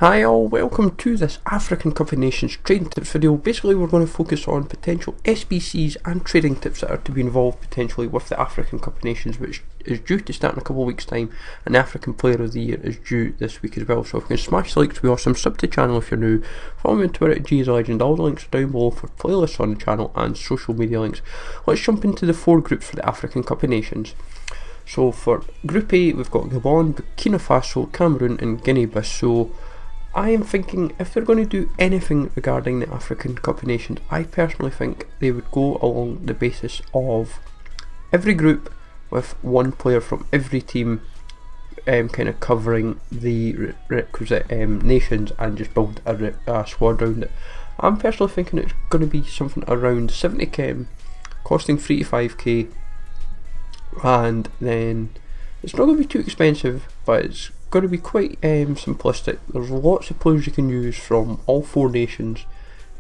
Hi all, welcome to this African Cup of Nations trading tips video. Basically we're going to focus on potential SBCs and trading tips that are to be involved potentially with the African Cup of Nations, which is due to start in a couple of weeks time, and the African Player of the Year is due this week as well. So if you can smash the like to be awesome, sub to the channel if you're new, follow me on Twitter at GSLegend, all the links are down below for playlists on the channel and social media links. Let's jump into the four groups for the African Cup of Nations. So for Group A we've got Gabon, Burkina Faso, Cameroon and Guinea-Bissau. I am thinking if they're going to do anything regarding the African Cup of Nations, I personally think they would go along the basis of every group with one player from every team kind of covering the requisite nations and just build a squad around it. I'm personally thinking it's going to be something around 70k, costing 3 to 5k, and then it's not going to be too expensive, but it's going to be quite simplistic. There's lots of players you can use from all four nations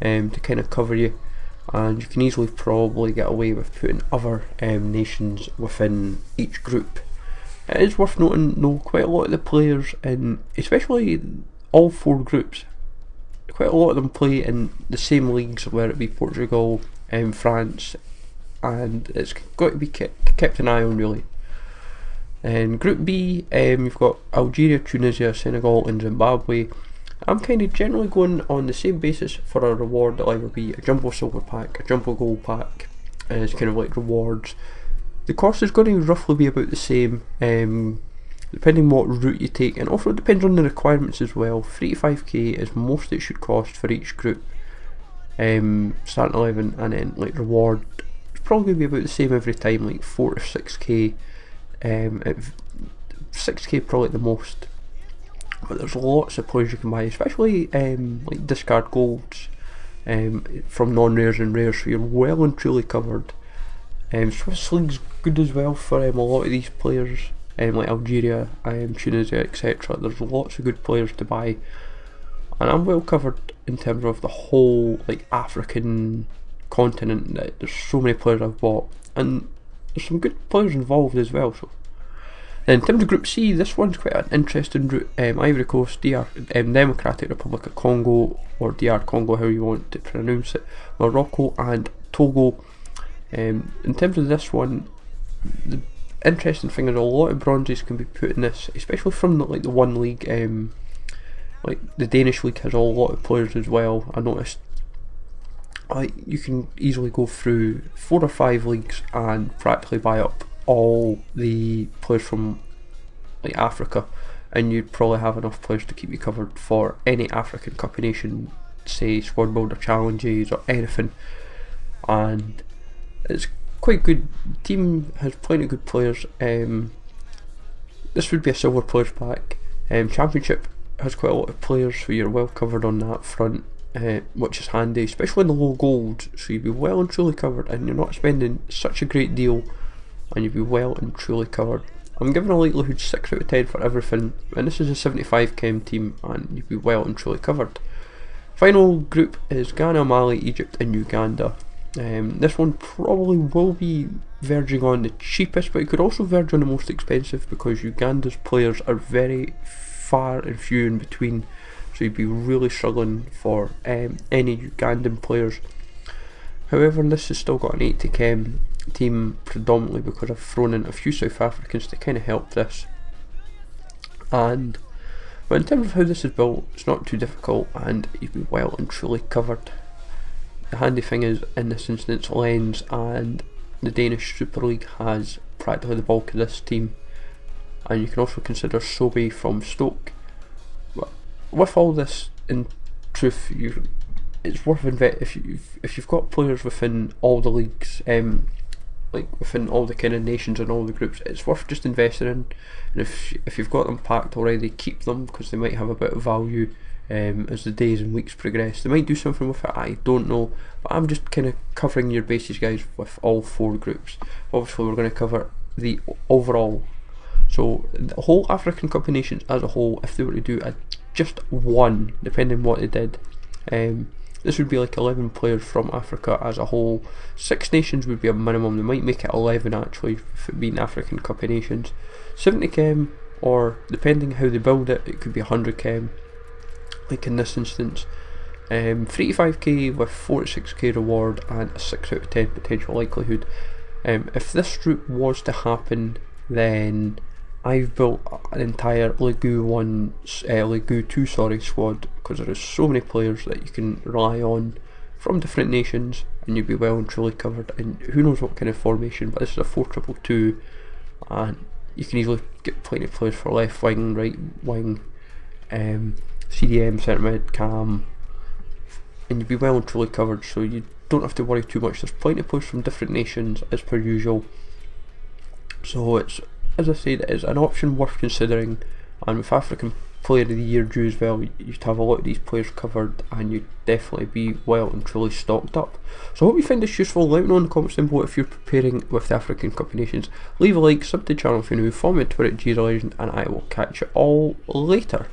to kind of cover you, and you can easily probably get away with putting other nations within each group. It is worth noting though, quite a lot of the players in especially all four groups, quite a lot of them play in the same leagues, whether it be Portugal, France, and it's got to be kept an eye on really. In Group B, you've got Algeria, Tunisia, Senegal and Zimbabwe. I'm kind of generally going on the same basis for a reward that'll either be a jumbo silver pack, a jumbo gold pack, as kind of like rewards. The cost is going to roughly be about the same, depending what route you take, and also it depends on the requirements as well. 3 to 5k is most it should cost for each group, starting 11, and then like reward, it's probably going to be about the same every time, like 4 to 6k. 6k probably at the most, but there's lots of players you can buy, especially like discard golds from non-rares and rares, so you're well and truly covered. Swiss League's good as well for a lot of these players, like Algeria, Tunisia, etc. There's lots of good players to buy, and I'm well covered in terms of the whole like African continent. There's so many players I've bought, and there's some good players involved as well. So in terms of Group C, this one's quite an interesting route. Ivory Coast, Democratic Republic of Congo, or DR Congo, however you want to pronounce it, Morocco and Togo. In terms of this one, the interesting thing is a lot of bronzes can be put in this, especially from the one league. Like the Danish league has a lot of players as well. I noticed you can easily go through 4 or 5 leagues and practically buy up all the players from like Africa, and you'd probably have enough players to keep you covered for any African Cup of Nation, say squad builder challenges or anything, and it's quite good. The team has plenty of good players. This would be a silver players pack. Championship has quite a lot of players, so you're well covered on that front. Which is handy, especially in the low gold, so you'd be well and truly covered, and you're not spending such a great deal, and you'd be well and truly covered. I'm giving a likelihood 6 out of 10 for everything, and this is a 75k team, and you'd be well and truly covered. Final group is Ghana, Mali, Egypt and Uganda. This one probably will be verging on the cheapest, but it could also verge on the most expensive, because Uganda's players are very far and few in between. So you'd be really struggling for any Ugandan players. However, this has still got an 80k team, predominantly because I've thrown in a few South Africans to kind of help this. But in terms of how this is built, it's not too difficult, and you'd be well and truly covered. The handy thing is, in this instance, Lens and the Danish Super League has practically the bulk of this team, and you can also consider Sobe from Stoke. With all this, in truth, it's worth if you've got players within all the leagues, like within all the kind of nations and all the groups, it's worth just investing in. And if you've got them packed already, keep them, because they might have a bit of value as the days and weeks progress. They might do something with it, I don't know, but I'm just kind of covering your bases, guys, with all 4 groups. Obviously we're going to cover the overall, so the whole African Cup of Nations as a whole. If they were to do just one, depending on what they did, this would be like 11 players from Africa as a whole. 6 nations would be a minimum. They might make it 11 actually, if it being African Cup of Nations. 70k, or depending how they build it, it could be 100k. like in this instance. 3 to 5k with 4 to 6k reward and a 6 out of 10 potential likelihood. If this route was to happen, then I've built an entire League 2 squad, because there is so many players that you can rely on from different nations, and you'll be well and truly covered. And who knows what kind of formation, but this is a 4-2-2, and you can easily get plenty of players for left wing, right wing, CDM, centre mid, cam, and you'll be well and truly covered, so you don't have to worry too much. There's plenty of players from different nations as per usual, so it's, as I said, it's an option worth considering. And with African Player of the Year due as well, you'd have a lot of these players covered, and you'd definitely be well and truly stocked up. So I hope you find this useful. Let me know in the comments down below if you're preparing with the African Cup of Nations. Leave a like, sub to the channel if you're new, follow me on Twitter at GZLegend, and I will catch you all later.